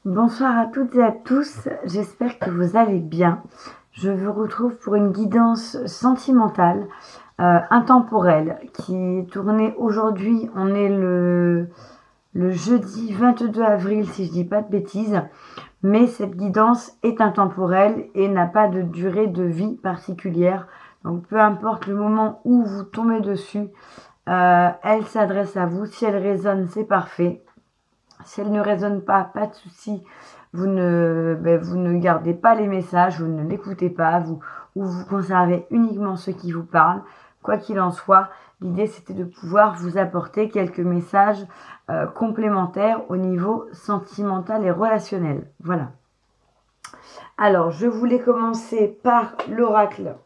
Bonsoir à toutes et à tous, j'espère que vous allez bien. Je vous retrouve pour une guidance sentimentale, intemporelle, qui est tournée aujourd'hui. On est le jeudi 22 avril, si je dis pas de bêtises. Mais cette guidance est intemporelle et n'a pas de durée de vie particulière. Donc peu importe le moment où vous tombez dessus, elle s'adresse à vous. Si elle résonne, c'est parfait. Si elle ne résonne pas de souci. Vous ne gardez pas les messages, vous ne l'écoutez pas, ou vous conservez uniquement ceux qui vous parlent. Quoi qu'il en soit, l'idée c'était de pouvoir vous apporter quelques messages complémentaires au niveau sentimental et relationnel. Voilà. Alors, je voulais commencer par l'oracle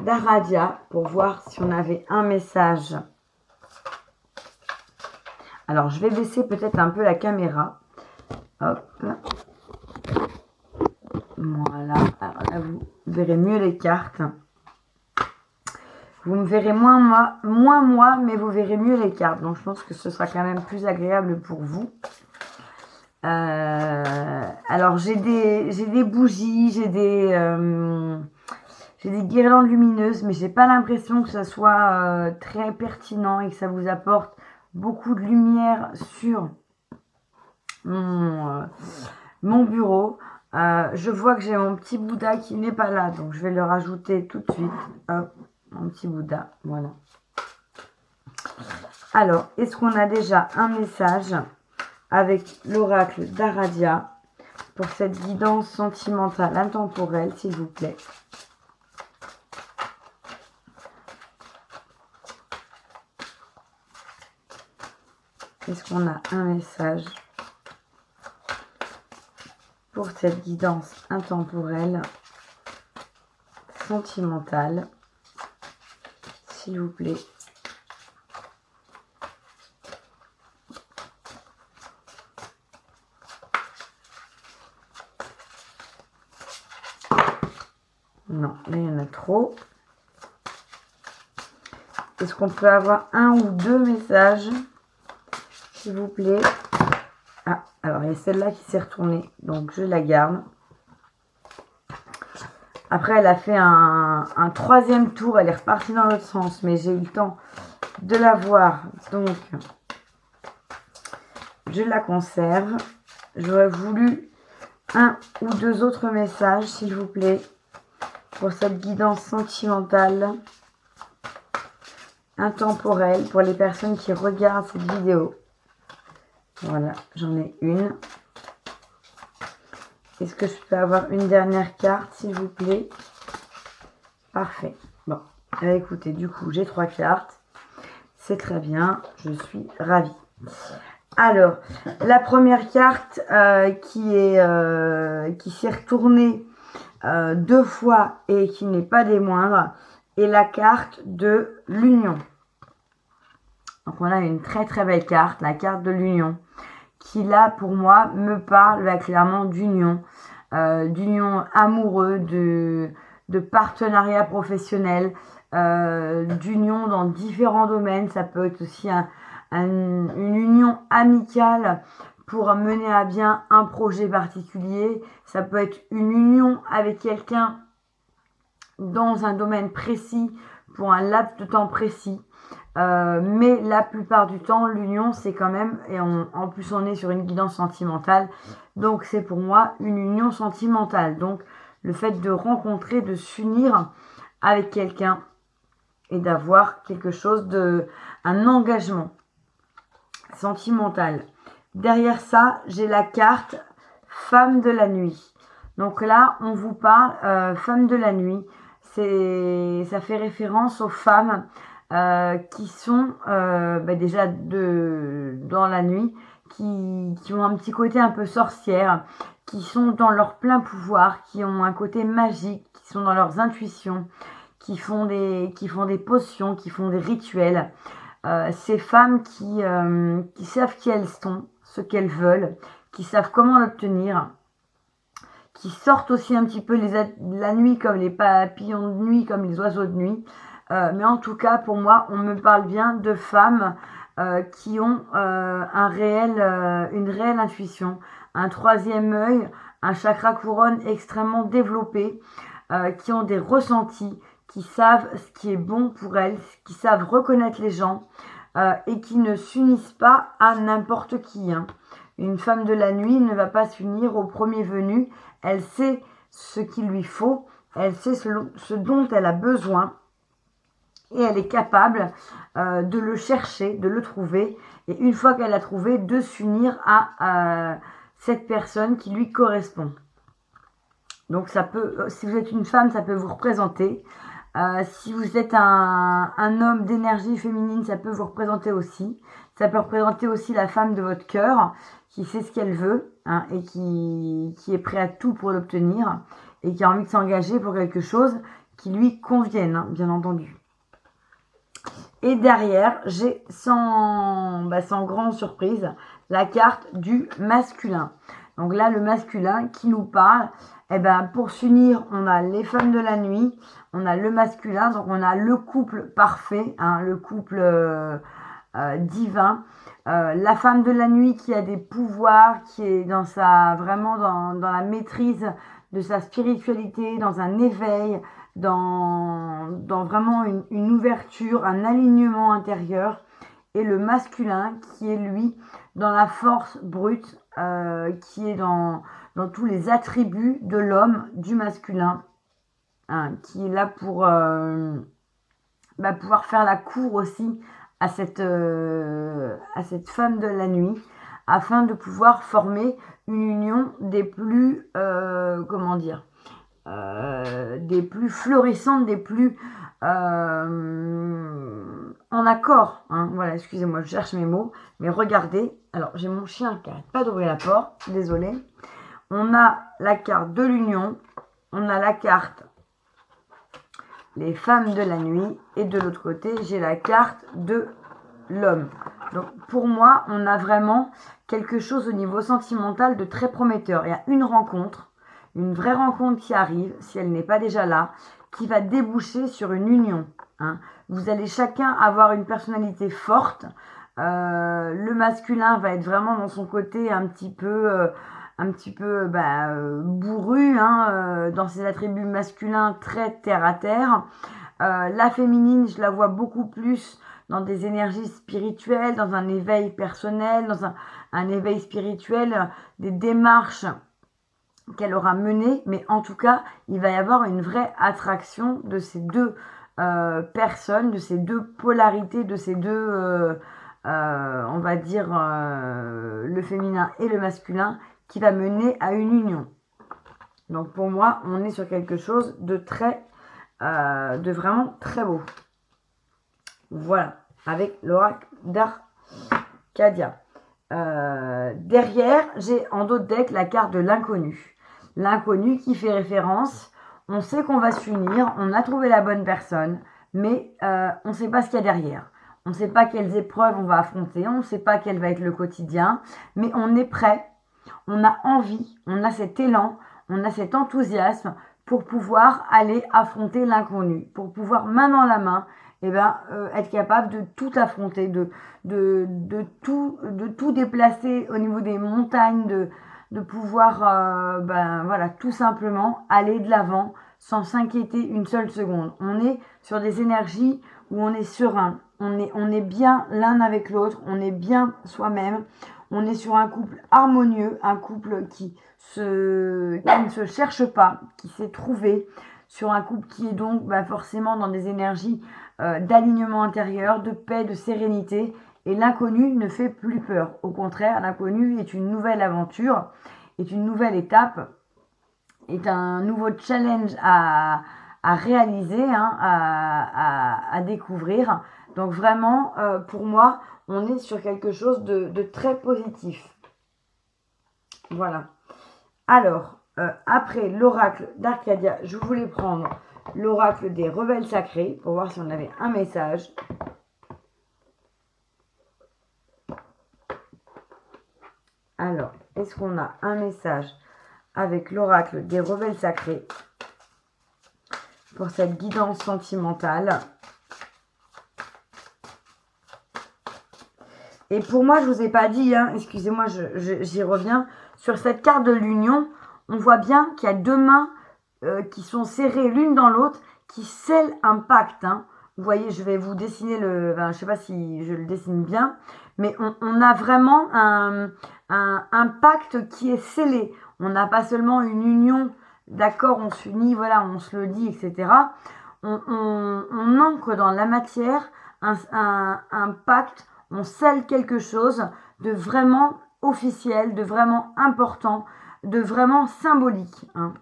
d'Aradia pour voir si on avait un message. Alors, je vais baisser peut-être un peu la caméra. Hop. Voilà. Alors là, vous verrez mieux les cartes. Vous me verrez moins moi, mais vous verrez mieux les cartes. Donc, je pense que ce sera quand même plus agréable pour vous. Alors, j'ai des bougies, j'ai des guirlandes lumineuses, mais j'ai pas l'impression que ça soit très pertinent et que ça vous apporte beaucoup de lumière sur mon bureau. Je vois que j'ai mon petit Bouddha qui n'est pas là, donc je vais le rajouter tout de suite. Hop, mon petit Bouddha, voilà. Alors, est-ce qu'on a déjà un message avec l'oracle d'Aradia pour cette guidance sentimentale intemporelle, s'il vous plaît? Est-ce qu'on a un message pour cette guidance intemporelle sentimentale, s'il vous plaît? Non, là il y en a trop. Est-ce qu'on peut avoir un ou deux messages, s'il vous plaît? Ah, alors il y a celle-là qui s'est retournée, donc je la garde. Après, elle a fait un troisième tour, elle est repartie dans l'autre sens, mais j'ai eu le temps de la voir, donc je la conserve. J'aurais voulu un ou deux autres messages, s'il vous plaît, pour cette guidance sentimentale intemporelle, pour les personnes qui regardent cette vidéo. Voilà, j'en ai une. Est-ce que je peux avoir une dernière carte, s'il vous plaît? Parfait. Bon, écoutez, du coup, j'ai 3 cartes. C'est très bien, je suis ravie. Alors, la première carte qui s'est retournée 2 fois et qui n'est pas des moindres est la carte de l'union. Donc, on a une très très belle carte, la carte de l'union, qui là, pour moi, me parle clairement d'union, d'union amoureuse, de partenariat professionnel, d'union dans différents domaines. Ça peut être aussi une union amicale pour mener à bien un projet particulier. Ça peut être une union avec quelqu'un dans un domaine précis pour un laps de temps précis. Mais la plupart du temps, l'union, c'est quand même, et en plus on est sur une guidance sentimentale, donc c'est pour moi une union sentimentale. Donc le fait de rencontrer, de s'unir avec quelqu'un et d'avoir quelque chose un engagement sentimental. Derrière ça, j'ai la carte femme de la nuit. Donc là, on vous parle femme de la nuit. Ça fait référence aux femmes qui sont déjà dans la nuit, qui ont un petit côté un peu sorcière, qui sont dans leur plein pouvoir, qui ont un côté magique, qui sont dans leurs intuitions, qui font des potions, qui font des rituels. Ces femmes qui savent qui elles sont, ce qu'elles veulent, qui savent comment l'obtenir, qui sortent aussi un petit peu la nuit comme les papillons de nuit, comme les oiseaux de nuit. Mais en tout cas, pour moi, on me parle bien de femmes qui ont une réelle intuition, un troisième œil, un chakra couronne extrêmement développé, qui ont des ressentis, qui savent ce qui est bon pour elles, qui savent reconnaître les gens et qui ne s'unissent pas à n'importe qui. Hein. Une femme de la nuit ne va pas s'unir au premier venu. Elle sait ce qu'il lui faut, elle sait ce dont elle a besoin et elle est capable de le chercher, de le trouver et une fois qu'elle l'a trouvé, de s'unir à cette personne qui lui correspond. Donc ça peut, si vous êtes une femme, ça peut vous représenter. Si vous êtes un homme d'énergie féminine, ça peut vous représenter aussi. Ça peut représenter aussi la femme de votre cœur qui sait ce qu'elle veut hein, et qui est prêt à tout pour l'obtenir et qui a envie de s'engager pour quelque chose qui lui convienne, hein, bien entendu. Et derrière, j'ai sans grande surprise la carte du masculin. Donc là, le masculin qui nous parle, eh ben, pour s'unir, on a les femmes de la nuit, on a le masculin, donc on a le couple parfait, hein, le couple divin. La femme de la nuit qui a des pouvoirs, qui est vraiment dans la maîtrise de sa spiritualité, dans un éveil, dans vraiment une ouverture, un alignement intérieur. Et le masculin qui est lui dans la force brute, qui est dans tous les attributs de l'homme, du masculin, hein, qui est là pour pouvoir faire la cour aussi à cette femme de la nuit, afin de pouvoir former une union des plus, des plus florissantes, des plus en accord. Hein. Voilà, excusez-moi, je cherche mes mots. Mais regardez, alors j'ai mon chien qui n'arrête pas d'ouvrir la porte, désolée. On a la carte de l'union, on a la carte les femmes de la nuit et de l'autre côté, j'ai la carte de l'homme. Donc pour moi, on a vraiment quelque chose au niveau sentimental de très prometteur. Il y a une rencontre, une vraie rencontre qui arrive, si elle n'est pas déjà là, qui va déboucher sur une union. Hein. Vous allez chacun avoir une personnalité forte. Le masculin va être vraiment dans son côté un petit peu bourru, hein, dans ses attributs masculins très terre à terre. La féminine, je la vois beaucoup plus dans des énergies spirituelles, dans un éveil personnel, dans un éveil spirituel, des démarches qu'elle aura menées, mais en tout cas, il va y avoir une vraie attraction de ces deux personnes, de ces deux polarités, de ces deux, on va dire, le féminin et le masculin, qui va mener à une union. Donc pour moi, on est sur quelque chose de de vraiment très beau. Voilà, avec l'oracle d'Arcadia. Derrière, j'ai en dos de deck la carte de l'inconnu. L'inconnu qui fait référence, on sait qu'on va s'unir, on a trouvé la bonne personne, mais on ne sait pas ce qu'il y a derrière. On ne sait pas quelles épreuves on va affronter, on ne sait pas quel va être le quotidien, mais on est prêt, on a envie, on a cet élan, on a cet enthousiasme pour pouvoir aller affronter l'inconnu, pour pouvoir main dans la main, être capable de tout affronter, de tout déplacer au niveau des montagnes, de pouvoir tout simplement aller de l'avant sans s'inquiéter une seule seconde. On est sur des énergies où on est serein, on est bien l'un avec l'autre, on est bien soi-même, on est sur un couple harmonieux, un couple qui ne se cherche pas, qui s'est trouvé, sur un couple qui est donc forcément dans des énergies d'alignement intérieur, de paix, de sérénité. Et l'inconnu ne fait plus peur. Au contraire, l'inconnu est une nouvelle aventure, est une nouvelle étape, est un nouveau challenge à réaliser, hein, à découvrir. Donc vraiment, pour moi, on est sur quelque chose de très positif. Voilà. Alors, après l'oracle d'Arcadia, je voulais prendre l'oracle des rebelles sacrés pour voir si on avait un message. Alors, est-ce qu'on a un message avec l'oracle des rebelles sacrés pour cette guidance sentimentale? Et pour moi, je vous ai pas dit, hein, excusez-moi, j'y reviens. Sur cette carte de l'union, on voit bien qu'il y a deux mains qui sont serrées l'une dans l'autre, qui scellent un pacte. Hein. Vous voyez, je vais vous dessiner le... Enfin, je ne sais pas si je le dessine bien, mais on a vraiment un pacte qui est scellé. On n'a pas seulement une union, d'accord, on s'unit, voilà, on se le dit, etc. On ancre dans la matière un pacte, on scelle quelque chose de vraiment officiel, de vraiment important, de vraiment symbolique. Hein.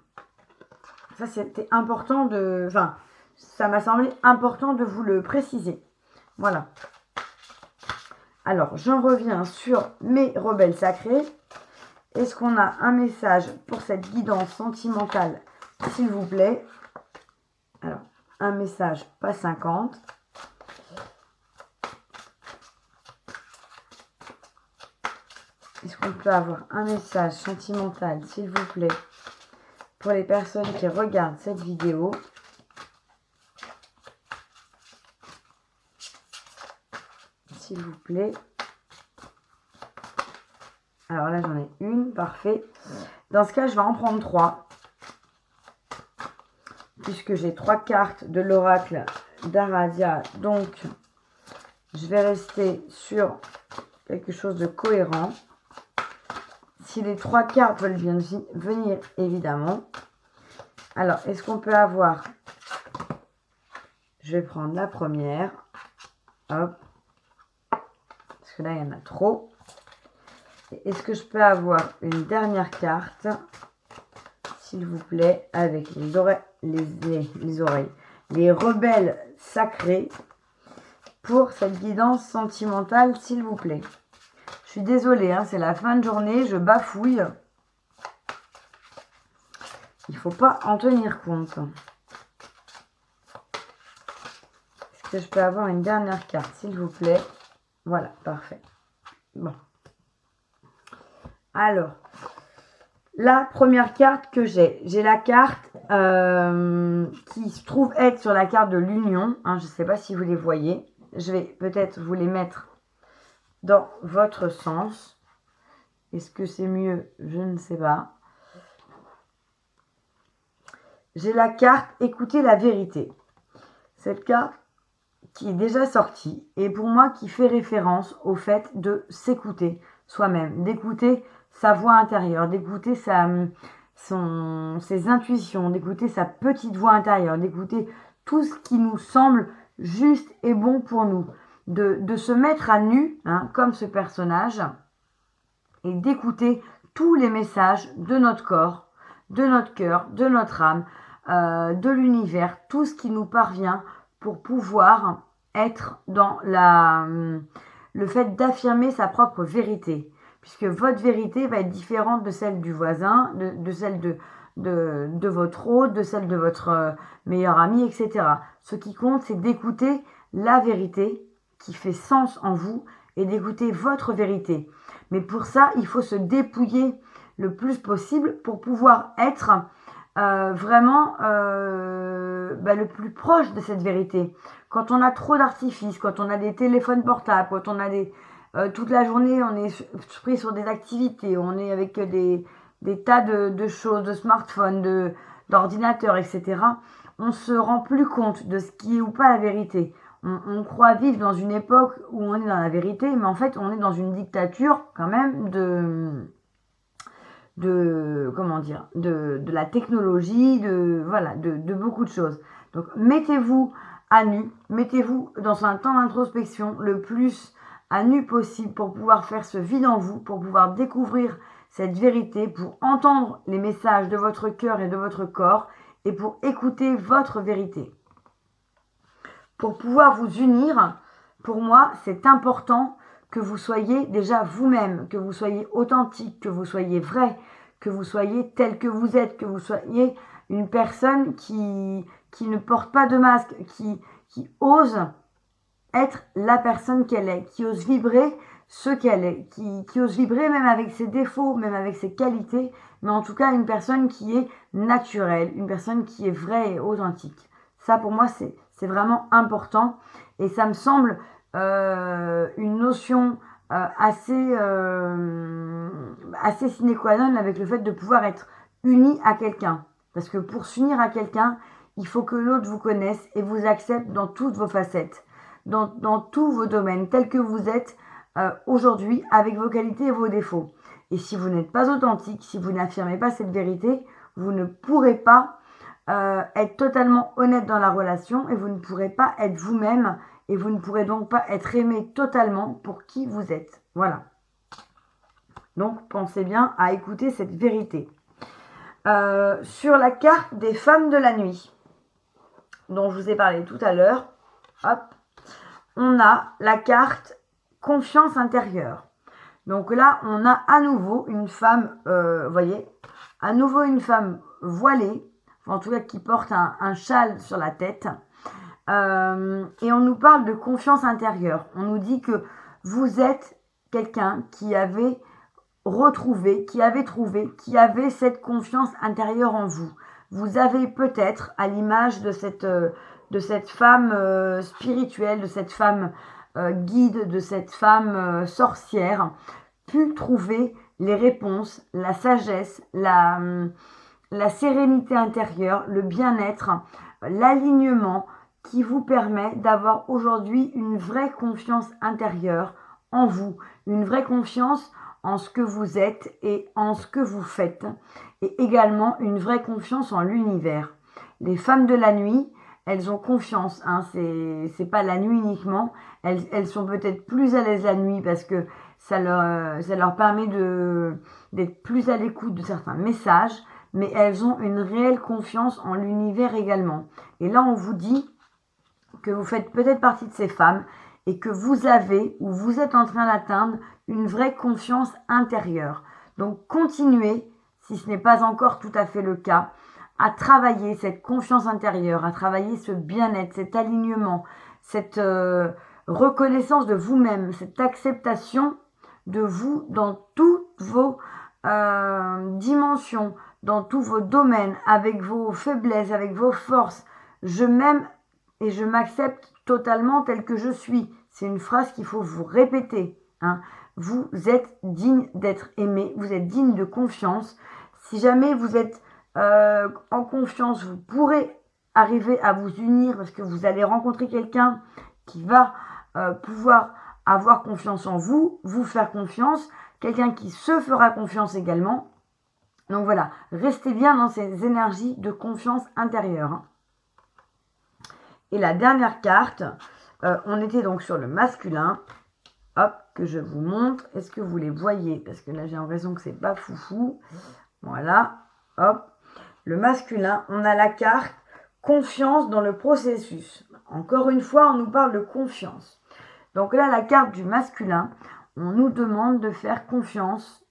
Ça, c'était important de... Enfin, ça m'a semblé important de vous le préciser. Voilà. Alors, j'en reviens sur mes rebelles sacrés. Est-ce qu'on a un message pour cette guidance sentimentale, s'il vous plaît? Alors, un message, pas 50. Est-ce qu'on peut avoir un message sentimental, s'il vous plaît, pour les personnes qui regardent cette vidéo? S'il vous plaît. Alors là, j'en ai une, parfait. Dans ce cas, je vais en prendre 3. Puisque j'ai 3 cartes de l'oracle d'Aradia. Donc, je vais rester sur quelque chose de cohérent. Si les 3 cartes veulent bien venir, évidemment. Alors, est-ce qu'on peut avoir... Je vais prendre la première. Hop. Parce que là, il y en a trop. Est-ce que je peux avoir une dernière carte, s'il vous plaît, avec les oreilles, les rebelles sacrés pour cette guidance sentimentale, s'il vous plaît. Je suis désolée, hein, c'est la fin de journée, je bafouille. Il ne faut pas en tenir compte. Est-ce que je peux avoir une dernière carte, s'il vous plaît? Voilà, parfait. Bon. Alors, la première carte que j'ai la carte qui se trouve être sur la carte de l'union. Hein, je ne sais pas si vous les voyez. Je vais peut-être vous les mettre dans votre sens. Est-ce que c'est mieux? Je ne sais pas. J'ai la carte écoutez la vérité. Cette carte qui est déjà sortie et pour moi qui fait référence au fait de s'écouter soi-même, d'écouter sa voix intérieure, d'écouter ses intuitions, d'écouter sa petite voix intérieure, d'écouter tout ce qui nous semble juste et bon pour nous, de se mettre à nu, hein, comme ce personnage, et d'écouter tous les messages de notre corps, de notre cœur, de notre âme, de l'univers, tout ce qui nous parvient pour pouvoir être dans le fait d'affirmer sa propre vérité. Puisque votre vérité va être différente de celle du voisin, de celle de votre hôte, de celle de votre meilleur ami, etc. Ce qui compte, c'est d'écouter la vérité qui fait sens en vous et d'écouter votre vérité. Mais pour ça, il faut se dépouiller le plus possible pour pouvoir être vraiment le plus proche de cette vérité. Quand on a trop d'artifices, quand on a des téléphones portables, quand on a toute la journée, on est pris sur des activités, on est avec des tas de choses, de smartphones, d'ordinateurs, etc. On se rend plus compte de ce qui est ou pas la vérité. On croit vivre dans une époque où on est dans la vérité, mais en fait, on est dans une dictature quand même de la technologie, de beaucoup de choses. Donc, mettez-vous à nu, mettez-vous dans un temps d'introspection le plus à nu possible pour pouvoir faire ce vide en vous, pour pouvoir découvrir cette vérité, pour entendre les messages de votre cœur et de votre corps et pour écouter votre vérité. Pour pouvoir vous unir, pour moi, c'est important que vous soyez déjà vous-même, que vous soyez authentique, que vous soyez vrai, que vous soyez tel que vous êtes, que vous soyez une personne qui ne porte pas de masque, qui ose être la personne qu'elle est, qui ose vibrer ce qu'elle est, qui ose vibrer même avec ses défauts, même avec ses qualités, mais en tout cas une personne qui est naturelle, une personne qui est vraie et authentique. Ça pour moi c'est vraiment important et ça me semble une notion assez sine qua non avec le fait de pouvoir être uni à quelqu'un. Parce que pour s'unir à quelqu'un, il faut que l'autre vous connaisse et vous accepte dans toutes vos facettes, dans tous vos domaines, tels que vous êtes aujourd'hui, avec vos qualités et vos défauts. Et si vous n'êtes pas authentique, si vous n'affirmez pas cette vérité, vous ne pourrez pas être totalement honnête dans la relation et vous ne pourrez pas être vous-même et vous ne pourrez donc pas être aimé totalement pour qui vous êtes. Voilà. Donc, pensez bien à écouter cette vérité. Sur la carte des femmes de la nuit, dont je vous ai parlé tout à l'heure, hop, on a la carte confiance intérieure. Donc là, on a à nouveau une femme, voyez, à nouveau une femme voilée, en tout cas qui porte un châle sur la tête. Et on nous parle de confiance intérieure. On nous dit que vous êtes quelqu'un qui avait trouvé cette confiance intérieure en vous. Vous avez peut-être, à l'image de cette femme spirituelle, de cette femme guide, de cette femme sorcière, pu trouver les réponses, la sagesse, la sérénité intérieure, le bien-être, l'alignement qui vous permet d'avoir aujourd'hui une vraie confiance intérieure en vous, une vraie confiance en ce que vous êtes et en ce que vous faites, et également une vraie confiance en l'univers. Les femmes de la nuit, elles ont confiance, hein, c'est pas la nuit uniquement, elles sont peut-être plus à l'aise la nuit parce que ça leur permet d'être plus à l'écoute de certains messages, mais elles ont une réelle confiance en l'univers également. Et là, on vous dit que vous faites peut-être partie de ces femmes et que vous avez ou vous êtes en train d'atteindre une vraie confiance intérieure. Donc, continuez, si ce n'est pas encore tout à fait le cas, à travailler cette confiance intérieure, à travailler ce bien-être, cet alignement, cette reconnaissance de vous-même, cette acceptation de vous dans toutes vos dimensions, dans tous vos domaines, avec vos faiblesses, avec vos forces. Je m'aime et je m'accepte totalement tel que je suis. C'est une phrase qu'il faut vous répéter. Hein. Vous êtes digne d'être aimé, vous êtes digne de confiance. Si jamais vous êtes en confiance, vous pourrez arriver à vous unir parce que vous allez rencontrer quelqu'un qui va pouvoir avoir confiance en vous, vous faire confiance, quelqu'un qui se fera confiance également. Donc voilà, restez bien dans ces énergies de confiance intérieure. Hein. Et la dernière carte, on était donc sur le masculin. Hop, que je vous montre. Est-ce que vous les voyez? Parce que là, j'ai l'impression que c'est pas foufou. Voilà, hop. Le masculin, on a la carte confiance dans le processus. Encore une fois, on nous parle de confiance. Donc là, la carte du masculin, on nous demande de faire confiance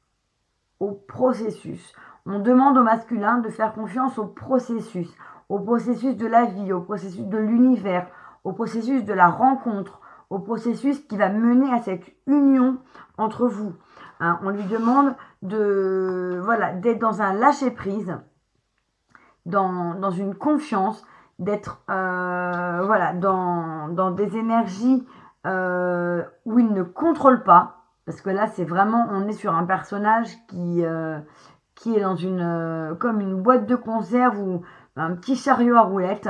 au processus. On demande au masculin de faire confiance au processus de la vie, au processus de l'univers, au processus de la rencontre, au processus qui va mener à cette union entre vous. Hein, on lui demande d'être dans un lâcher-prise, dans une confiance, d'être dans des énergies où il ne contrôle pas, parce que là c'est vraiment, on est sur un personnage qui est dans comme une boîte de conserve ou un petit chariot à roulettes.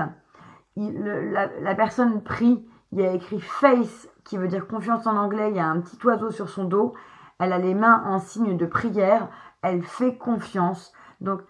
La personne prie, il y a écrit face, qui veut dire confiance en anglais, il y a un petit oiseau sur son dos, elle a les mains en signe de prière, elle fait confiance. Donc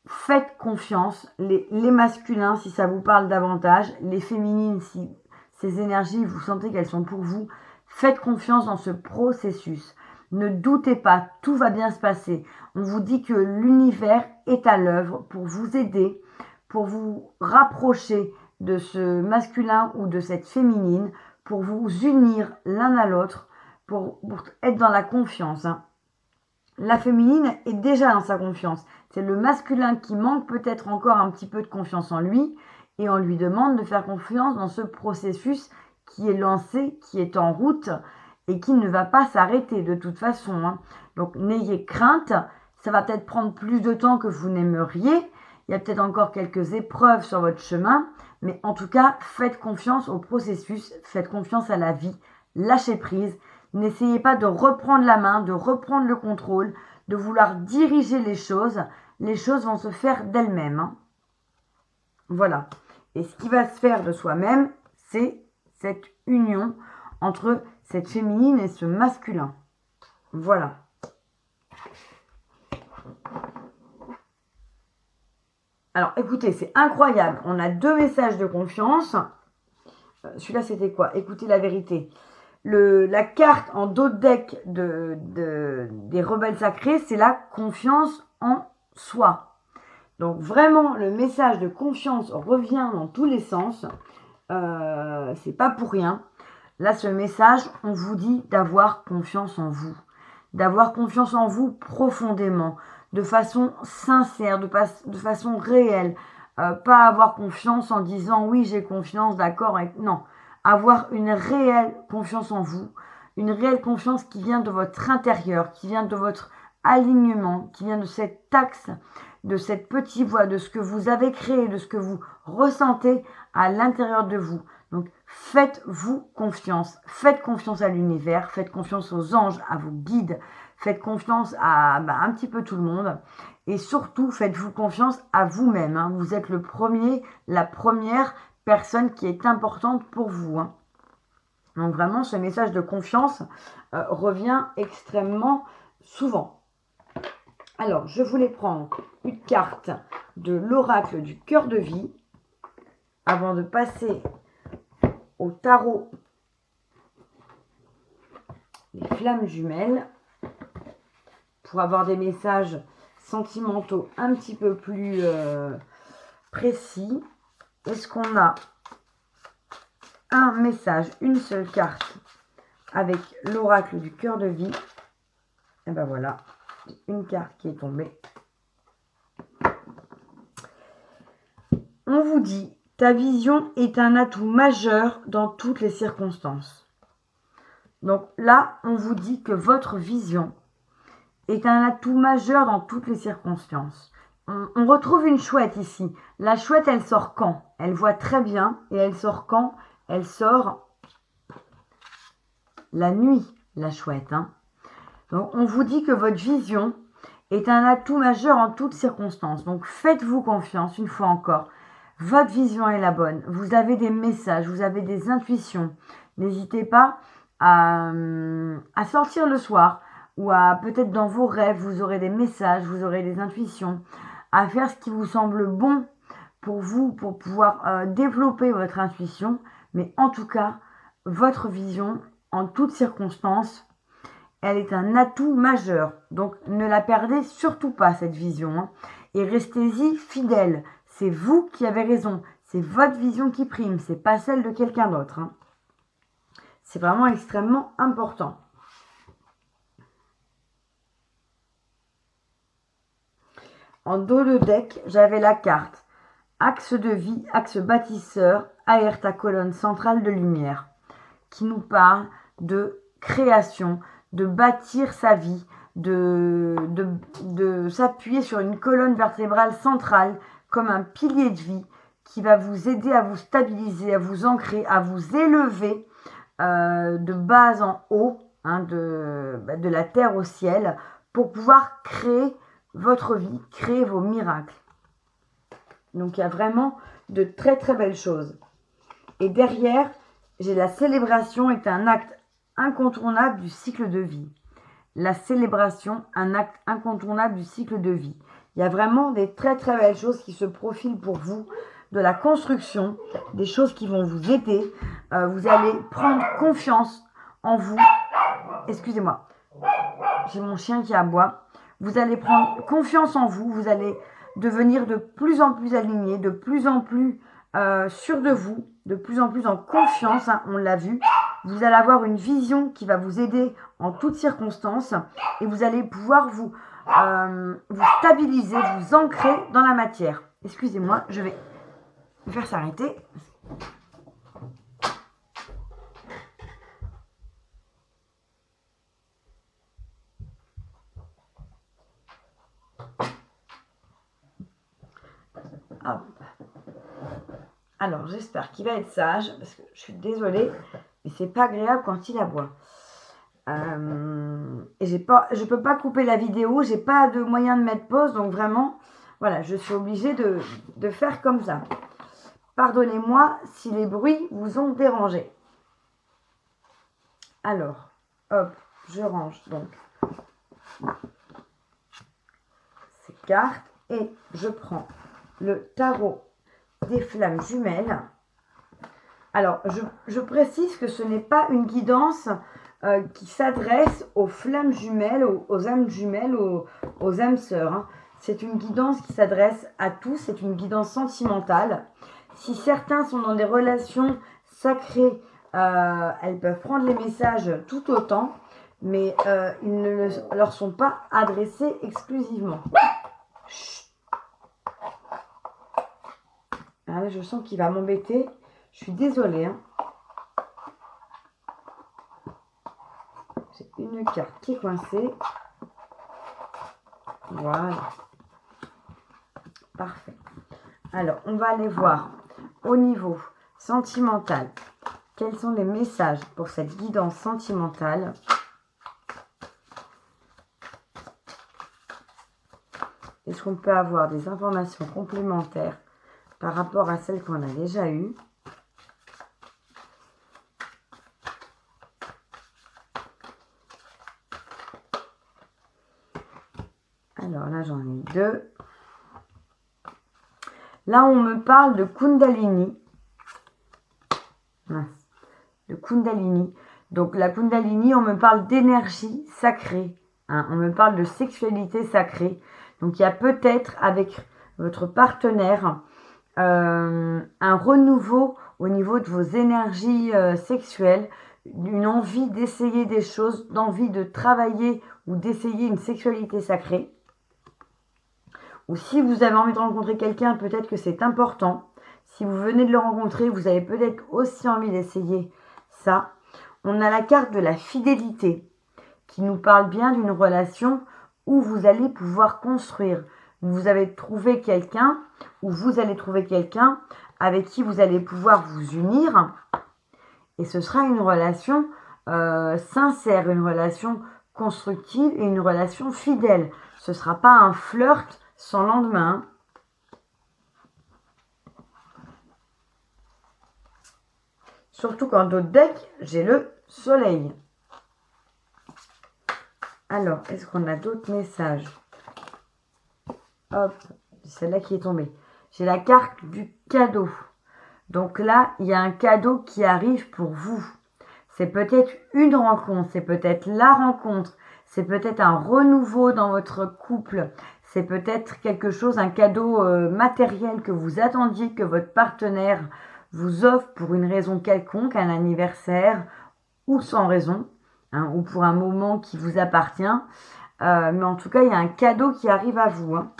faites confiance, les masculins si ça vous parle davantage, les féminines si ces énergies vous sentez qu'elles sont pour vous, faites confiance dans ce processus. Ne doutez pas, tout va bien se passer. On vous dit que l'univers est à l'œuvre pour vous aider, pour vous rapprocher de ce masculin ou de cette féminine, pour vous unir l'un à l'autre, pour être dans la confiance. Hein. La féminine est déjà dans sa confiance. C'est le masculin qui manque peut-être encore un petit peu de confiance en lui et on lui demande de faire confiance dans ce processus qui est lancé, qui est en route et qui ne va pas s'arrêter de toute façon. Hein. Donc n'ayez crainte, ça va peut-être prendre plus de temps que vous n'aimeriez. Il y a peut-être encore quelques épreuves sur votre chemin, mais en tout cas, faites confiance au processus, faites confiance à la vie, lâchez prise. N'essayez pas de reprendre la main, de reprendre le contrôle, de vouloir diriger les choses. Les choses vont se faire d'elles-mêmes. Hein. Voilà. Et ce qui va se faire de soi-même, c'est cette union entre cette féminine et ce masculin. Voilà. Alors, écoutez, c'est incroyable. On a 2 messages de confiance. Celui-là, c'était quoi? Écoutez la vérité. La carte en dos de deck des rebelles sacrés, c'est la confiance en soi. Donc, vraiment, le message de confiance revient dans tous les sens. C'est pas pour rien. Là, ce message, on vous dit d'avoir confiance en vous. D'avoir confiance en vous profondément, de façon sincère, de façon réelle. Pas avoir confiance en disant oui, j'ai confiance, d'accord. Non, avoir une réelle confiance en vous, une réelle confiance qui vient de votre intérieur, qui vient de votre alignement, qui vient de cet axe, de cette petite voix, de ce que vous avez créé, de ce que vous ressentez à l'intérieur de vous. Donc, faites-vous confiance. Faites confiance à l'univers, faites confiance aux anges, à vos guides, faites confiance à un petit peu tout le monde. Et surtout, faites-vous confiance à vous-même. Hein. Vous êtes le premier, la première personne qui est importante pour vous. Hein. Donc vraiment, ce message de confiance revient extrêmement souvent. Alors, je voulais prendre une carte de l'oracle du cœur de vie avant de passer au tarot des flammes jumelles pour avoir des messages sentimentaux un petit peu plus précis. Est-ce qu'on a un message, une seule carte avec l'oracle du cœur de vie? Et ben voilà, une carte qui est tombée. On vous dit, ta vision est un atout majeur dans toutes les circonstances. Donc là, on vous dit que votre vision est un atout majeur dans toutes les circonstances. On retrouve une chouette ici. La chouette, elle sort quand? Elle voit très bien. Et elle sort quand? Elle sort la nuit, la chouette. Hein. Donc, on vous dit que votre vision est un atout majeur en toutes circonstances. Donc, faites-vous confiance, une fois encore. Votre vision est la bonne. Vous avez des messages, vous avez des intuitions. N'hésitez pas à sortir le soir ou à peut-être dans vos rêves, vous aurez des messages, vous aurez des intuitions, à faire ce qui vous semble bon pour vous, pour pouvoir développer votre intuition. Mais en tout cas, votre vision, en toutes circonstances, elle est un atout majeur. Donc, ne la perdez surtout pas, cette vision. Hein. Et restez-y fidèle. C'est vous qui avez raison. C'est votre vision qui prime. C'est pas celle de quelqu'un d'autre. Hein. C'est vraiment extrêmement important. En dos de deck, j'avais la carte axe de vie, axe bâtisseur, aère ta colonne centrale de lumière, qui nous parle de création, de bâtir sa vie, de s'appuyer sur une colonne vertébrale centrale comme un pilier de vie qui va vous aider à vous stabiliser, à vous ancrer, à vous élever de bas en haut, hein, de la terre au ciel, pour pouvoir créer votre vie, créer vos miracles. Donc il y a vraiment de très très belles choses. Et derrière, j'ai la célébration est un acte incontournable du cycle de vie. La célébration, un acte incontournable du cycle de vie. Il y a vraiment des très très belles choses qui se profilent pour vous, de la construction, des choses qui vont vous aider. Vous allez prendre confiance en vous. Excusez-moi, j'ai mon chien qui aboie. Vous allez prendre confiance en vous, vous allez devenir de plus en plus aligné, de plus en plus sûr de vous, de plus en plus en confiance, hein, on l'a vu. Vous allez avoir une vision qui va vous aider en toutes circonstances et vous allez pouvoir vous stabiliser, vous ancrer dans la matière. Excusez-moi, je vais me faire s'arrêter. Hop. Alors, j'espère qu'il va être sage, parce que je suis désolée, mais c'est pas agréable quand il aboie. et je peux pas couper la vidéo, j'ai pas de moyen de mettre pause, donc vraiment, voilà, je suis obligée de faire comme ça. Pardonnez-moi si les bruits vous ont dérangé. Alors, hop, je range donc ces cartes et je prends le tarot des flammes jumelles. Alors, je précise que ce n'est pas une guidance qui s'adresse aux flammes jumelles, aux âmes jumelles, aux âmes sœurs. Hein. C'est une guidance qui s'adresse à tous, c'est une guidance sentimentale. Si certains sont dans des relations sacrées, elles peuvent prendre les messages tout autant, mais ils ne leur sont pas adressés exclusivement. Ah, là, je sens qu'il va m'embêter. Je suis désolée. Hein. J'ai une carte qui est coincée. Voilà. Parfait. Alors, on va aller voir au niveau sentimental. Quels sont les messages pour cette guidance sentimentale? Est-ce qu'on peut avoir des informations complémentaires par rapport à celles qu'on a déjà eues? Alors là, j'en ai deux. Là, on me parle de Kundalini. De Kundalini. Donc, la Kundalini, on me parle d'énergie sacrée. Hein, on me parle de sexualité sacrée. Donc, il y a peut-être avec votre partenaire un renouveau au niveau de vos énergies sexuelles, une envie d'essayer des choses, d'envie de travailler ou d'essayer une sexualité sacrée. Ou si vous avez envie de rencontrer quelqu'un, peut-être que c'est important. Si vous venez de le rencontrer, vous avez peut-être aussi envie d'essayer ça. On a la carte de la fidélité qui nous parle bien d'une relation où vous allez pouvoir construire. Vous avez trouvé quelqu'un ou vous allez trouver quelqu'un avec qui vous allez pouvoir vous unir. Et ce sera une relation sincère, une relation constructive et une relation fidèle. Ce ne sera pas un flirt sans lendemain. Surtout qu'en dos de deck, j'ai le soleil. Alors, est-ce qu'on a d'autres messages? Hop, c'est celle-là qui est tombée. J'ai la carte du cadeau. Donc là, il y a un cadeau qui arrive pour vous. C'est peut-être une rencontre, c'est peut-être la rencontre, c'est peut-être un renouveau dans votre couple, c'est peut-être quelque chose, un cadeau matériel que vous attendiez que votre partenaire vous offre pour une raison quelconque, un anniversaire ou sans raison, hein, ou pour un moment qui vous appartient. Mais en tout cas, il y a un cadeau qui arrive à vous. Hein.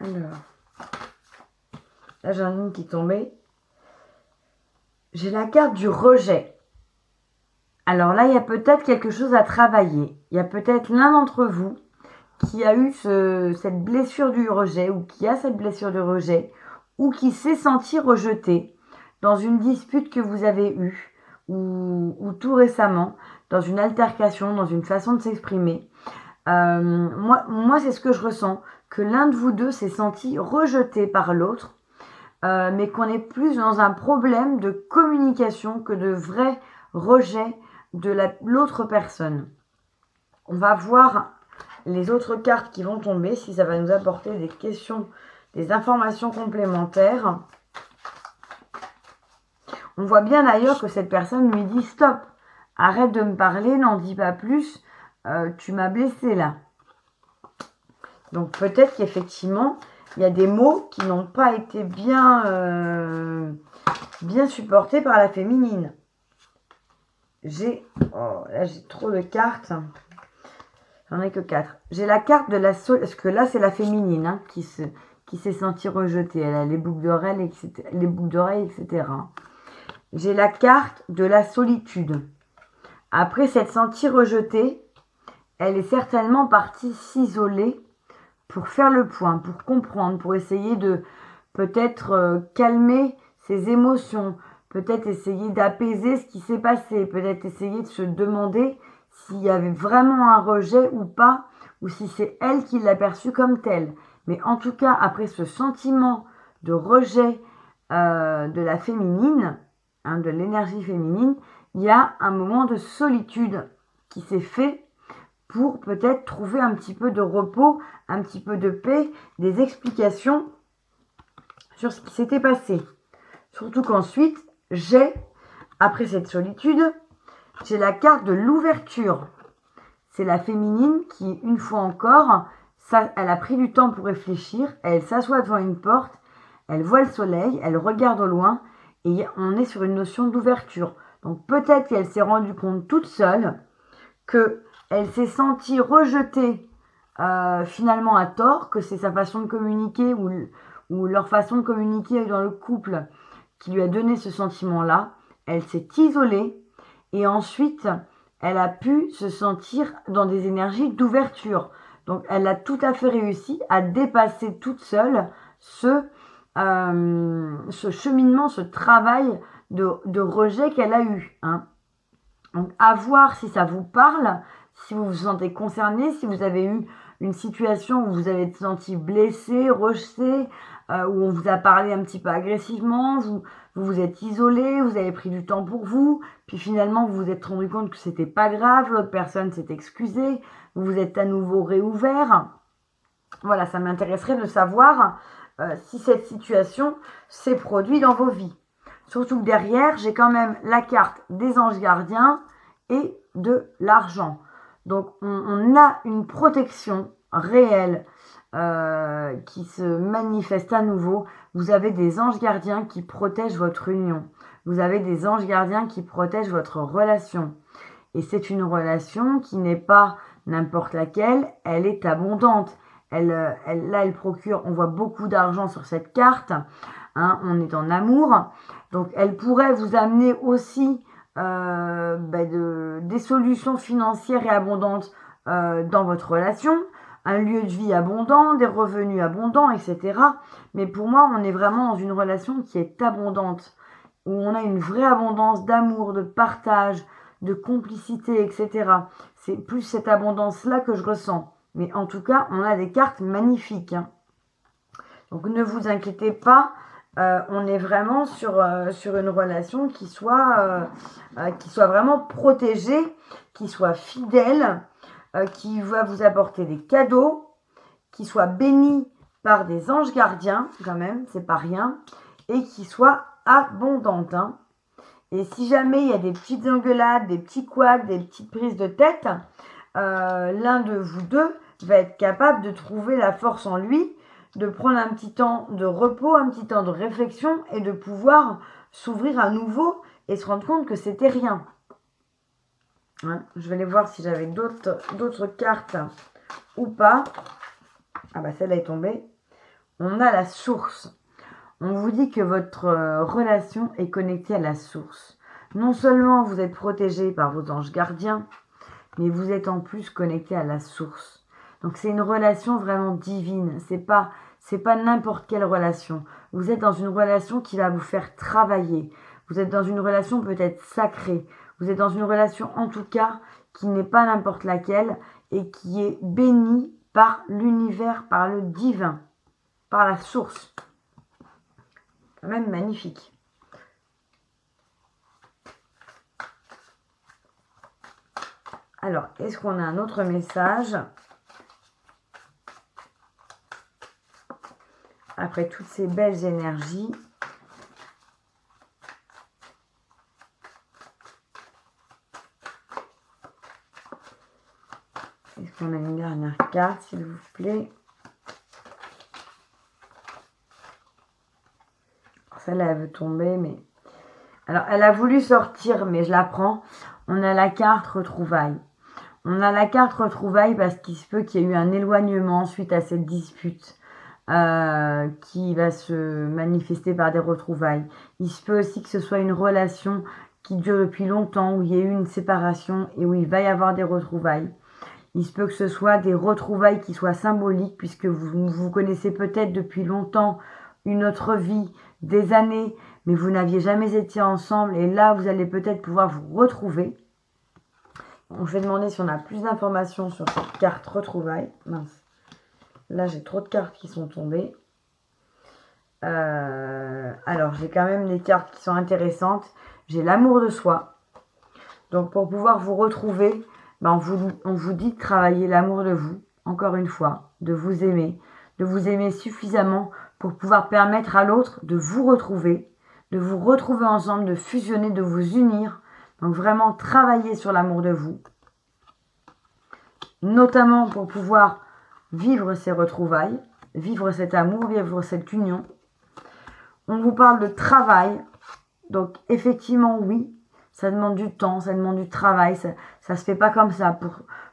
Alors, là j'en ai une qui est tombée. J'ai la carte du rejet. Alors là, il y a peut-être quelque chose à travailler. Il y a peut-être l'un d'entre vous qui a eu cette blessure du rejet ou qui a cette blessure du rejet ou qui s'est senti rejeté dans une dispute que vous avez eue ou tout récemment, dans une altercation, dans une façon de s'exprimer. Moi c'est ce que je ressens, que l'un de vous deux s'est senti rejeté par l'autre, mais qu'on est plus dans un problème de communication que de vrai rejet de l'autre personne. On va voir les autres cartes qui vont tomber, si ça va nous apporter des questions, des informations complémentaires. On voit bien d'ailleurs que cette personne lui dit « Stop, arrête de me parler, n'en dis pas plus, tu m'as blessé là. » Donc peut-être qu'effectivement, il y a des mots qui n'ont pas été bien supportés par la féminine. Là j'ai trop de cartes. J'en ai que 4. J'ai la carte de la solitude, parce que là c'est la féminine hein, qui s'est sentie rejetée. Elle a les boucles d'oreilles, etc. J'ai la carte de la solitude. Après s'être sentie rejetée, elle est certainement partie s'isoler pour faire le point, pour comprendre, pour essayer de peut-être calmer ses émotions, peut-être essayer d'apaiser ce qui s'est passé, peut-être essayer de se demander s'il y avait vraiment un rejet ou pas, ou si c'est elle qui l'a perçu comme tel. Mais en tout cas, après ce sentiment de rejet de la féminine, hein, de l'énergie féminine, il y a un moment de solitude qui s'est fait pour peut-être trouver un petit peu de repos, un petit peu de paix, des explications sur ce qui s'était passé. Surtout qu'ensuite, après cette solitude, j'ai la carte de l'ouverture. C'est la féminine qui, une fois encore, elle a pris du temps pour réfléchir, elle s'assoit devant une porte, elle voit le soleil, elle regarde au loin, et on est sur une notion d'ouverture. Donc peut-être qu'elle s'est rendue compte toute seule qu'elle s'est sentie rejetée finalement à tort, que c'est sa façon de communiquer ou leur façon de communiquer dans le couple qui lui a donné ce sentiment-là. Elle s'est isolée et ensuite elle a pu se sentir dans des énergies d'ouverture. Donc elle a tout à fait réussi à dépasser toute seule ce cheminement, ce travail de rejet qu'elle a eu. Hein. Donc à voir si ça vous parle, si vous vous sentez concerné, si vous avez eu une situation où vous avez été senti blessé, rejeté, où on vous a parlé un petit peu agressivement, vous vous êtes isolé, vous avez pris du temps pour vous, puis finalement vous vous êtes rendu compte que c'était pas grave, l'autre personne s'est excusée, vous vous êtes à nouveau réouvert. Voilà, ça m'intéresserait de savoir si cette situation s'est produite dans vos vies. Surtout que derrière, j'ai quand même la carte des anges gardiens et de l'argent. Donc, on a une protection réelle qui se manifeste à nouveau. Vous avez des anges gardiens qui protègent votre union. Vous avez des anges gardiens qui protègent votre relation. Et c'est une relation qui n'est pas n'importe laquelle, elle est abondante. Là, elle procure, on voit beaucoup d'argent sur cette carte. Hein, on est en amour. Donc, elle pourrait vous amener aussi des solutions financières et abondantes dans votre relation, un lieu de vie abondant, des revenus abondants, etc. Mais pour moi, on est vraiment dans une relation qui est abondante, où on a une vraie abondance d'amour, de partage, de complicité, etc. C'est plus cette abondance-là que je ressens. Mais en tout cas, on a des cartes magnifiques. Hein. Donc ne vous inquiétez pas, on est vraiment sur une relation qui soit vraiment protégée, qui soit fidèle, qui va vous apporter des cadeaux, qui soit bénie par des anges gardiens, quand même, c'est pas rien, et qui soit abondante. Hein. Et si jamais il y a des petites engueulades, des petits couacs, des petites prises de tête, l'un de vous deux va être capable de trouver la force en lui, de prendre un petit temps de repos, un petit temps de réflexion et de pouvoir s'ouvrir à nouveau et se rendre compte que c'était rien. Hein, je vais aller voir si j'avais d'autres cartes ou pas. Ah bah celle-là est tombée. On a la source. On vous dit que votre relation est connectée à la source. Non seulement vous êtes protégé par vos anges gardiens, mais vous êtes en plus connecté à la source. Donc c'est une relation vraiment divine. C'est pas n'importe quelle relation. Vous êtes dans une relation qui va vous faire travailler. Vous êtes dans une relation peut-être sacrée. Vous êtes dans une relation en tout cas qui n'est pas n'importe laquelle et qui est bénie par l'univers, par le divin, par la source. Quand même magnifique. Alors, est-ce qu'on a un autre message après toutes ces belles énergies? Est-ce qu'on a une dernière carte, s'il vous plaît? Celle-là, elle veut tomber, mais... Alors, elle a voulu sortir, mais je la prends. On a la carte retrouvailles. On a la carte retrouvailles parce qu'il se peut qu'il y ait eu un éloignement suite à cette dispute qui va se manifester par des retrouvailles. Il se peut aussi que ce soit une relation qui dure depuis longtemps, où il y a eu une séparation et où il va y avoir des retrouvailles. Il se peut que ce soit des retrouvailles qui soient symboliques, puisque vous vous connaissez peut-être depuis longtemps, une autre vie, des années, mais vous n'aviez jamais été ensemble, et là, vous allez peut-être pouvoir vous retrouver. On va demander si on a plus d'informations sur cette carte retrouvailles. Mince. Là, j'ai trop de cartes qui sont tombées. Alors, j'ai quand même des cartes qui sont intéressantes. J'ai l'amour de soi. Donc, pour pouvoir vous retrouver, ben, on vous dit de travailler l'amour de vous, encore une fois, de vous aimer suffisamment pour pouvoir permettre à l'autre de vous retrouver ensemble, de fusionner, de vous unir. Donc, vraiment travailler sur l'amour de vous, notamment pour pouvoir vivre ces retrouvailles, vivre cet amour, vivre cette union. On vous parle de travail. Donc, effectivement, oui, ça demande du temps, ça demande du travail. Ça se fait pas comme ça.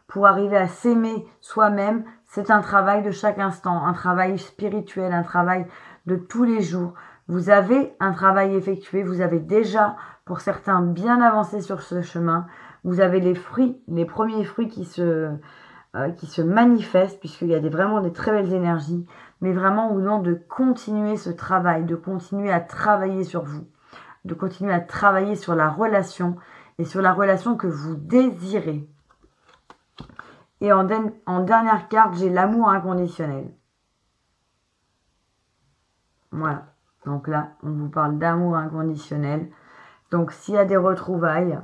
Pour arriver à s'aimer soi-même, c'est un travail de chaque instant, un travail spirituel, un travail de tous les jours. Vous avez un travail effectué, vous avez déjà, pour certains, bien avancé sur ce chemin. Vous avez les fruits, les premiers fruits qui se manifestent, puisqu'il y a vraiment des très belles énergies, mais vraiment au nom de continuer ce travail, de continuer à travailler sur vous, de continuer à travailler sur la relation et sur la relation que vous désirez. Et en dernière carte, j'ai l'amour inconditionnel. Voilà. Donc là, on vous parle d'amour inconditionnel. Donc s'il y a des retrouvailles,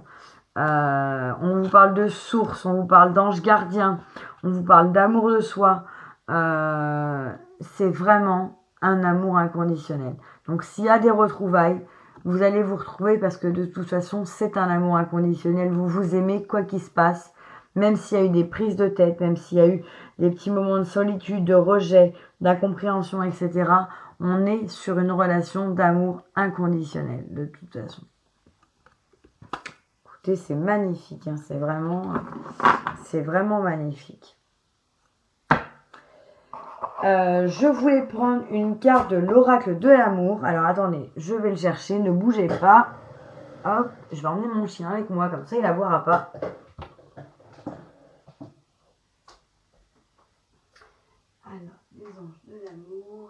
on vous parle de source, on vous parle d'ange gardien, on vous parle d'amour de soi. C'est vraiment un amour inconditionnel. Donc s'il y a des retrouvailles, vous allez vous retrouver parce que de toute façon, c'est un amour inconditionnel. Vous vous aimez quoi qu'il se passe, même s'il y a eu des prises de tête, même s'il y a eu des petits moments de solitude, de rejet, d'incompréhension, etc. On est sur une relation d'amour inconditionnel, de toute façon. Écoutez, c'est magnifique, hein, c'est vraiment magnifique. Je voulais prendre une carte de l'oracle de l'amour. Alors attendez, je vais le chercher, ne bougez pas. Hop, je vais emmener mon chien avec moi, comme ça il la verra pas. Alors, les anges de l'amour.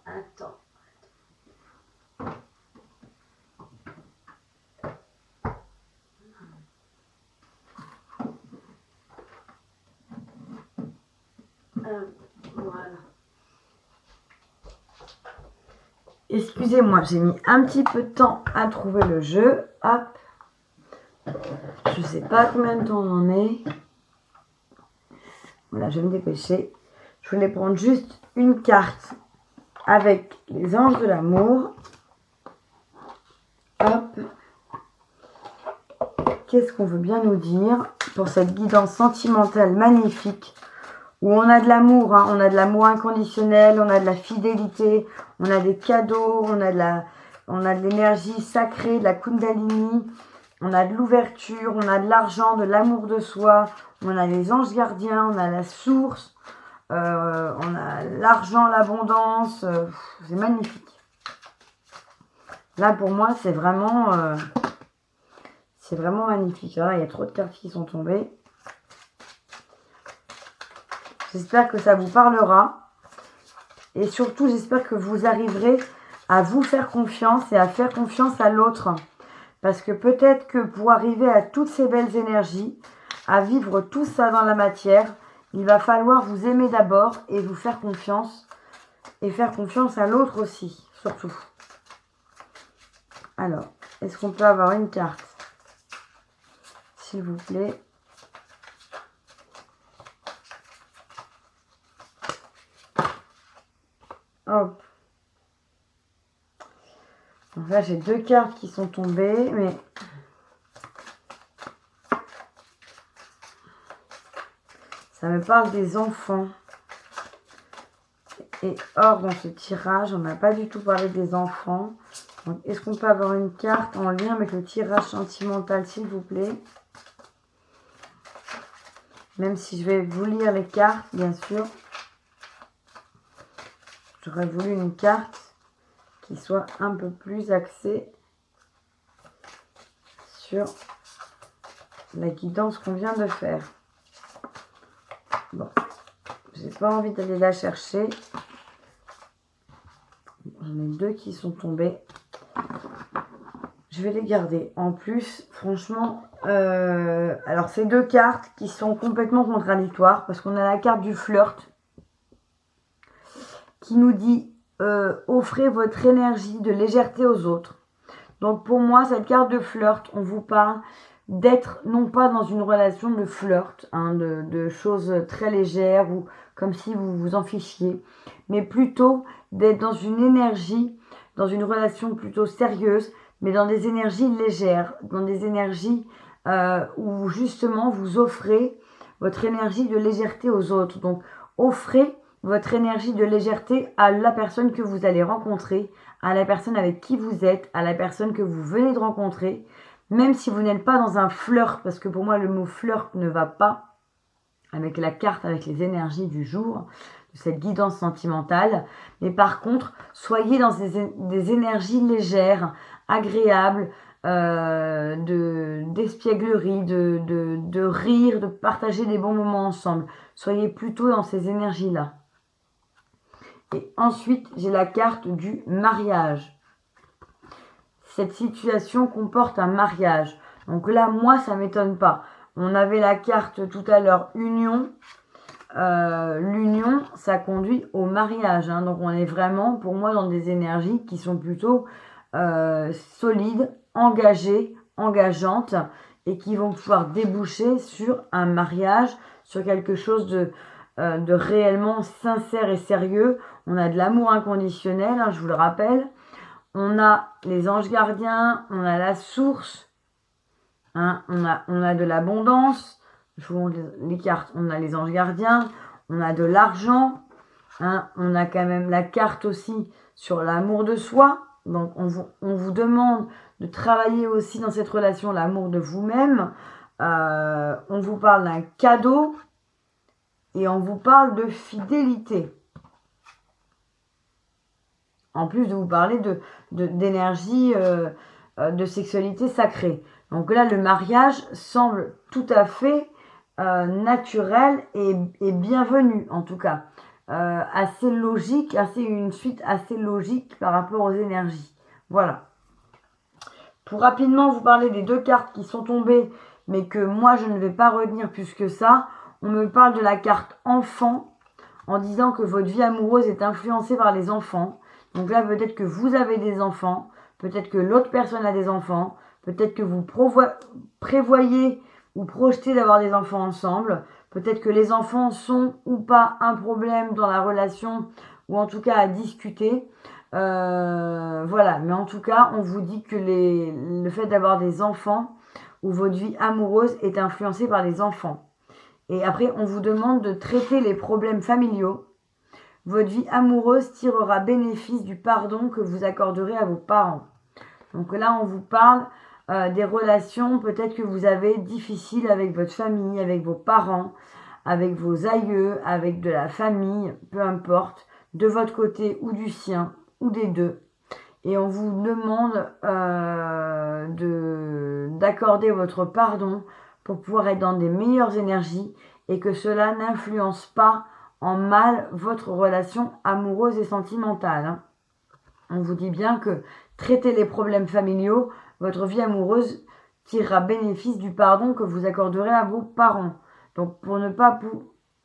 Attends. Voilà. Excusez-moi, j'ai mis un petit peu de temps à trouver le jeu. Hop. Je sais pas combien de temps on en est. Voilà, je vais me dépêcher. Je voulais prendre juste une carte avec les anges de l'amour. Hop. Qu'est-ce qu'on veut bien nous dire pour cette guidance sentimentale magnifique où on a de l'amour, hein, on a de l'amour inconditionnel, on a de la fidélité, on a des cadeaux, on a de l'énergie sacrée, de la Kundalini, on a de l'ouverture, on a de l'argent, de l'amour de soi, on a les anges gardiens, on a la source, on a l'argent, l'abondance, c'est magnifique. Là pour moi c'est vraiment magnifique. Alors là, il y a trop de cartes qui sont tombées. J'espère que ça vous parlera. Et surtout, j'espère que vous arriverez à vous faire confiance et à faire confiance à l'autre. Parce que peut-être que pour arriver à toutes ces belles énergies, à vivre tout ça dans la matière, il va falloir vous aimer d'abord et vous faire confiance. Et faire confiance à l'autre aussi, surtout. Alors, est-ce qu'on peut avoir une carte, s'il vous plaît? Hop. Donc là, j'ai deux cartes qui sont tombées, mais ça me parle des enfants. Et or, dans ce tirage, on n'a pas du tout parlé des enfants. Est-ce qu'on peut avoir une carte en lien avec le tirage sentimental, s'il vous plaît? Même si je vais vous lire les cartes, bien sûr. J'aurais voulu une carte qui soit un peu plus axée sur la guidance qu'on vient de faire. Bon, j'ai pas envie d'aller la chercher. J'en ai deux qui sont tombés. Je vais les garder. En plus, franchement, alors c'est deux cartes qui sont complètement contradictoires parce qu'on a la carte du flirt qui nous dit offrez votre énergie de légèreté aux autres. Donc pour moi, cette carte de flirt, on vous parle d'être non pas dans une relation de flirt, hein, de choses très légères ou comme si vous vous en fichiez, mais plutôt d'être dans une énergie, dans une relation plutôt sérieuse, mais dans des énergies légères, dans des énergies où justement vous offrez votre énergie de légèreté aux autres. Donc offrez votre énergie de légèreté à la personne que vous allez rencontrer, à la personne avec qui vous êtes, à la personne que vous venez de rencontrer, même si vous n'êtes pas dans un flirt, parce que pour moi le mot flirt ne va pas avec la carte, avec les énergies du jour, de cette guidance sentimentale, mais par contre, soyez dans des énergies légères, agréables, d'espièglerie, de rire, de partager des bons moments ensemble. Soyez plutôt dans ces énergies-là. Et ensuite, j'ai la carte du mariage. Cette situation comporte un mariage. Donc là, moi, ça ne m'étonne pas. On avait la carte tout à l'heure, union. L'union, ça conduit au mariage. Hein. Donc on est vraiment, pour moi, dans des énergies qui sont plutôt solides, engagées, engageantes, et qui vont pouvoir déboucher sur un mariage, sur quelque chose de réellement sincère et sérieux. On a de l'amour inconditionnel, hein, je vous le rappelle. On a les anges gardiens, on a la source, hein, on a de l'abondance. Je vous montre les cartes. On a les anges gardiens, on a de l'argent, hein, on a quand même la carte aussi sur l'amour de soi. Donc on vous demande de travailler aussi dans cette relation l'amour de vous-même. On vous parle d'un cadeau et on vous parle de fidélité. En plus de vous parler d'énergie, de sexualité sacrée. Donc là, le mariage semble tout à fait naturel et bienvenu, en tout cas. Assez logique, une suite assez logique par rapport aux énergies. Voilà. Pour rapidement vous parler des deux cartes qui sont tombées, mais que moi, je ne vais pas retenir plus que ça, on me parle de la carte enfant, en disant que votre vie amoureuse est influencée par les enfants. Donc là, peut-être que vous avez des enfants, peut-être que l'autre personne a des enfants, peut-être que vous prévoyez ou projetez d'avoir des enfants ensemble, peut-être que les enfants sont ou pas un problème dans la relation, ou en tout cas à discuter. Voilà, mais en tout cas, on vous dit que le fait d'avoir des enfants ou votre vie amoureuse est influencée par les enfants. Et après, on vous demande de traiter les problèmes familiaux. Votre vie amoureuse tirera bénéfice du pardon que vous accorderez à vos parents. Donc là, on vous parle des relations peut-être que vous avez difficiles avec votre famille, avec vos parents, avec vos aïeux, avec de la famille, peu importe, de votre côté ou du sien, ou des deux. Et on vous demande d'accorder votre pardon pour pouvoir être dans des meilleures énergies et que cela n'influence pas en mal votre relation amoureuse et sentimentale. Hein. On vous dit bien que traiter les problèmes familiaux, votre vie amoureuse tirera bénéfice du pardon que vous accorderez à vos parents. Donc pour ne pas,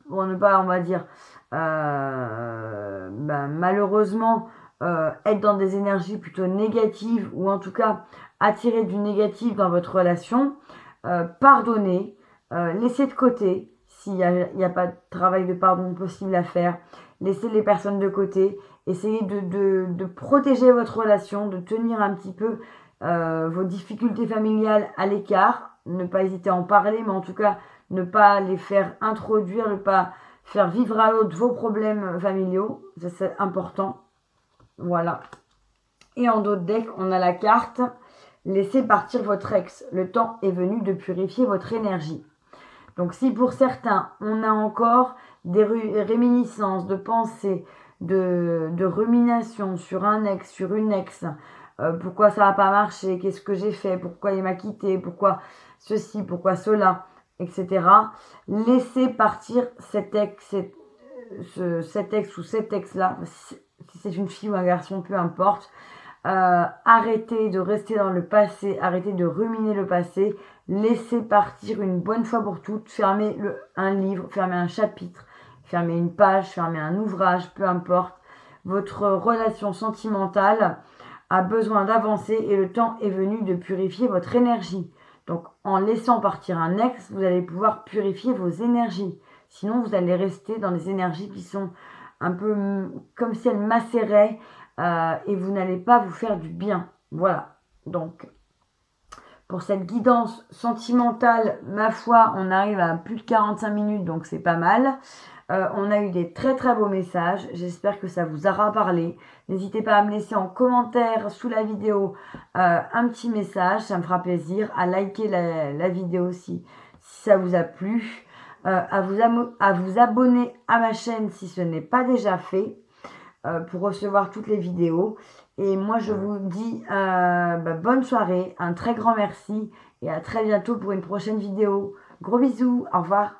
on va dire, malheureusement, être dans des énergies plutôt négatives ou en tout cas attirer du négatif dans votre relation, pardonnez, laissez de côté s'il n'y a pas de travail de pardon possible à faire, laissez les personnes de côté, essayez de protéger votre relation, de tenir un petit peu vos difficultés familiales à l'écart, ne pas hésiter à en parler, mais en tout cas ne pas les faire introduire, ne pas faire vivre à l'autre vos problèmes familiaux, ça c'est important. Voilà. Et en d'autres decks, on a la carte « Laissez partir votre ex. Le temps est venu de purifier votre énergie ». Donc si pour certains, on a encore des réminiscences, de pensées, de ruminations sur un ex, sur une ex, pourquoi ça n'a pas marché, qu'est-ce que j'ai fait, pourquoi il m'a quitté, pourquoi ceci, pourquoi cela, etc. Laissez partir cet ex, cet ex ou cet ex-là, si c'est une fille ou un garçon, peu importe. Arrêtez de rester dans le passé, arrêtez de ruminer le passé, laissez partir une bonne fois pour toutes, fermez un livre, fermez un chapitre, fermez une page, fermez un ouvrage, peu importe. Votre relation sentimentale a besoin d'avancer et le temps est venu de purifier votre énergie. Donc en laissant partir un ex, vous allez pouvoir purifier vos énergies. Sinon, vous allez rester dans des énergies qui sont un peu comme si elles macéraient et vous n'allez pas vous faire du bien. Voilà. Donc, pour cette guidance sentimentale, ma foi, on arrive à plus de 45 minutes, donc c'est pas mal. On a eu des très très beaux messages. J'espère que ça vous aura parlé. N'hésitez pas à me laisser en commentaire sous la vidéo un petit message. Ça me fera plaisir. À liker la vidéo si ça vous a plu. À vous abonner à ma chaîne si ce n'est pas déjà fait pour recevoir toutes les vidéos. Et moi, je vous dis bonne soirée, un très grand merci et à très bientôt pour une prochaine vidéo. Gros bisous, au revoir.